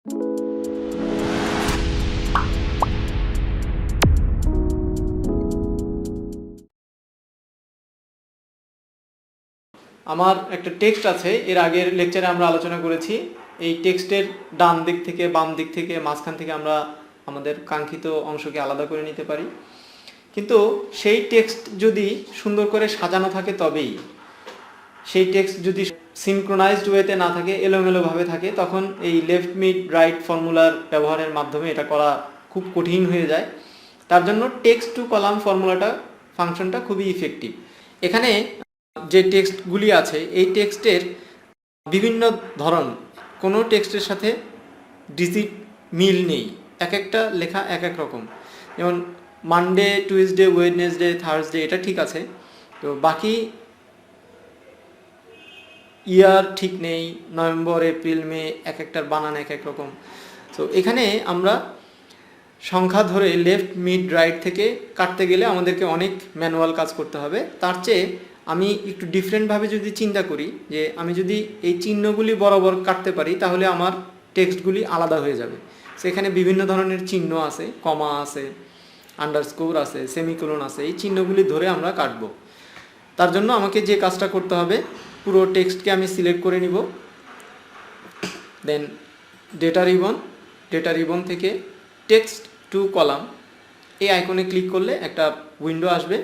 আমার একটা টেক্সট আছে, এর আগের লেকচারে আমরা আলোচনা করেছি। এই টেক্সটের ডান দিক থেকে, বাম দিক থেকে, মাঝখান থেকে আমরা আমাদের কাঙ্ক্ষিত অংশকে আলাদা করে নিতে পারি। কিন্তু সেই টেক্সট যদি সুন্দর করে সাজানো থাকে তবেই, সেই টেক্সট যদি সিনক্রোনাইজড ওয়েতে না থাকে, এলোমেলোভাবে থাকে, তখন এই লেফট মিড রাইট ফর্মুলার ব্যবহারের মাধ্যমে এটা করা খুব কঠিন হয়ে যায়। তার জন্য টেক্সট টু কলাম ফর্মুলাটা, ফাংশনটা খুবই ইফেক্টিভ। এখানে যে টেক্সটগুলি আছে, এই টেক্সটের বিভিন্ন ধরন, কোনো টেক্সটের সাথে ডিজিট মিল নেই, এক একটা লেখা এক এক রকম। যেমন মানডে, টুইসডে, ওয়েডনেসডে, থার্সডে, এটা ঠিক আছে, তো বাকি ইয়ার ঠিক নেই, নভেম্বর, এপ্রিল, মে, এক একটার বানান এক এক রকম। তো এখানে আমরা সংখ্যা ধরে লেফট মিড রাইট থেকে কাটতে গেলে আমাদেরকে অনেক ম্যানুয়াল কাজ করতে হবে। তার চেয়ে আমি একটু ডিফারেন্টভাবে যদি চিন্তা করি, যে আমি যদি এই চিহ্নগুলি বরাবর কাটতে পারি, তাহলে আমার টেক্সটগুলি আলাদা হয়ে যাবে। সেখানে বিভিন্ন ধরনের চিহ্ন আছে, কমা আছে, আন্ডারস্কোর আছে, সেমিকোলন আছে, এই চিহ্নগুলি ধরে আমরা কাটব। তার জন্য আমাকে যে কাজটা করতে হবে, পুরো টেক্সটকে আমি সিলেক্ট করে নিব, দেন ডেটা রিবন থেকে টেক্সট টু কলাম, এই আইকনে ক্লিক করলে একটা উইন্ডো আসবে।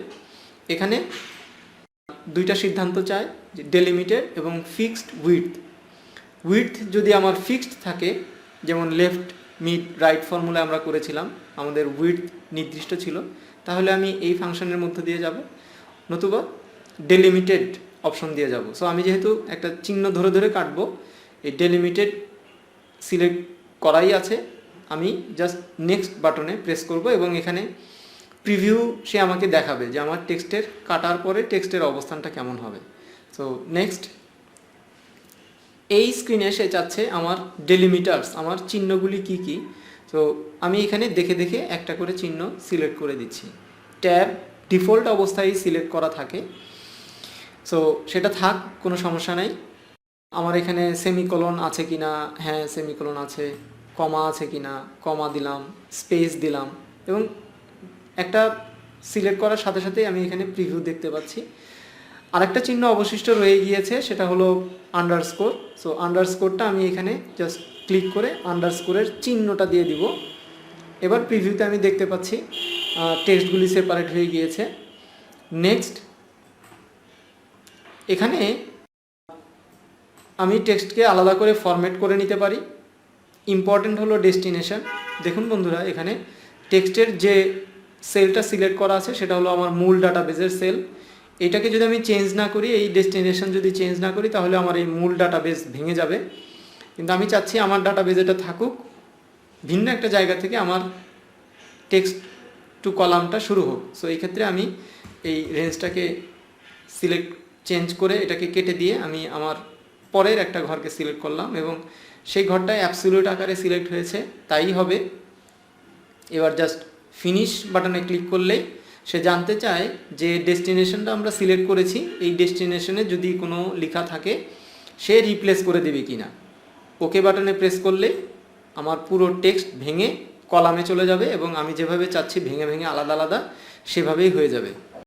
এখানে দুইটা সিদ্ধান্ত চাই, যে ডেলিমিটেড এবং ফিক্সড উইডথ যদি আমার ফিক্সড থাকে, যেমন লেফট মিড রাইট ফর্মুলা আমরা করেছিলাম, আমাদের উইডথ নির্দিষ্ট ছিল, তাহলে আমি এই ফাংশনের মধ্য দিয়ে যাব, নতুবা ডেলিমিটেড অপশন দিয়ে যাব। সো আমি যেহেতু একটা চিহ্ন ধরে ধরে কাটবো, এই ডেলিমিটেড সিলেক্ট করাই আছে, আমি জাস্ট নেক্সট বাটনে প্রেস করব এবং এখানে প্রিভিউ সে আমাকে দেখাবে যে আমার টেক্সটের কাটার পরে টেক্সটের অবস্থানটা কেমন হবে। সো নেক্সট, এই স্ক্রিনে সে চাচ্ছে আমার ডেলিমিটার্স, আমার চিহ্নগুলি কি কি। তো আমি এখানে দেখে দেখে একটা করে চিহ্ন সিলেক্ট করে দিচ্ছি। ট্যাব ডিফল্ট অবস্থায় সিলেক্ট করা থাকে, সো সেটা থাক, কোনো সমস্যা নেই। আমার এখানে সেমিকোলন আছে কি না, হ্যাঁ সেমিকোলন আছে। কমা আছে কি না, কমা দিলাম, স্পেস দিলাম, এবং একটা সিলেক্ট করার সাথে সাথেই আমি এখানে প্রিভিউ দেখতে পাচ্ছি। আরেকটা চিহ্ন অবশিষ্ট রয়ে গিয়েছে, সেটা হলো আন্ডারস্কোর। সো আন্ডারস্কোরটা আমি এখানে জাস্ট ক্লিক করে আন্ডারস্কোরের চিহ্নটা দিয়ে দিব। এবার প্রিভিউতে আমি দেখতে পাচ্ছি টেক্সটগুলি সেপারেট হয়ে গিয়েছে। নেক্সট, এখানে আমি টেক্সটকে আলাদা করে ফরম্যাট করে নিতে পারি। ইম্পর্টেন্ট হলো ডেস্টিনেশন। দেখুন বন্ধুরা, এখানে টেক্সটের যে সেলটা সিলেক্ট করা আছে সেটা হলো আমার মূল ডাটাবেজের সেল। এটাকে যদি আমি চেঞ্জ না করি, এই ডেস্টিনেশন যদি চেঞ্জ না করি, তাহলে আমার এই মূল ডাটাবেজ ভেঙে যাবে। কিন্তু আমি চাচ্ছি আমার ডাটাবেজ এটা থাকুক, ভিন্ন একটা জায়গা থেকে আমার টেক্সট টু কলামটা শুরু হোক। সো এই ক্ষেত্রে আমি এই রেঞ্জটাকে চেঞ্জ করে এটাকে কেটে দিয়ে আমি আমার পরের একটা ঘরকে সিলেক্ট করলাম এবং সেই ঘরটা অ্যাবসলিউট আকারে সিলেক্ট হয়েছে, তাই হবে। এবার জাস্ট ফিনিশ বাটনে ক্লিক করলেই সে জানতে চায় যে ডেস্টিনেশনটা আমরা সিলেক্ট করেছি, এই ডেস্টিনেশনে যদি কোনো লেখা থাকে সে রিপ্লেস করে দেবে কি না। ওকে বাটনে প্রেস করলে আমার পুরো টেক্সট ভেঙে কলামে চলে যাবে এবং আমি যেভাবে চাচ্ছি ভেঙে ভেঙে আলাদা আলাদা, সেভাবেই হয়ে যাবে।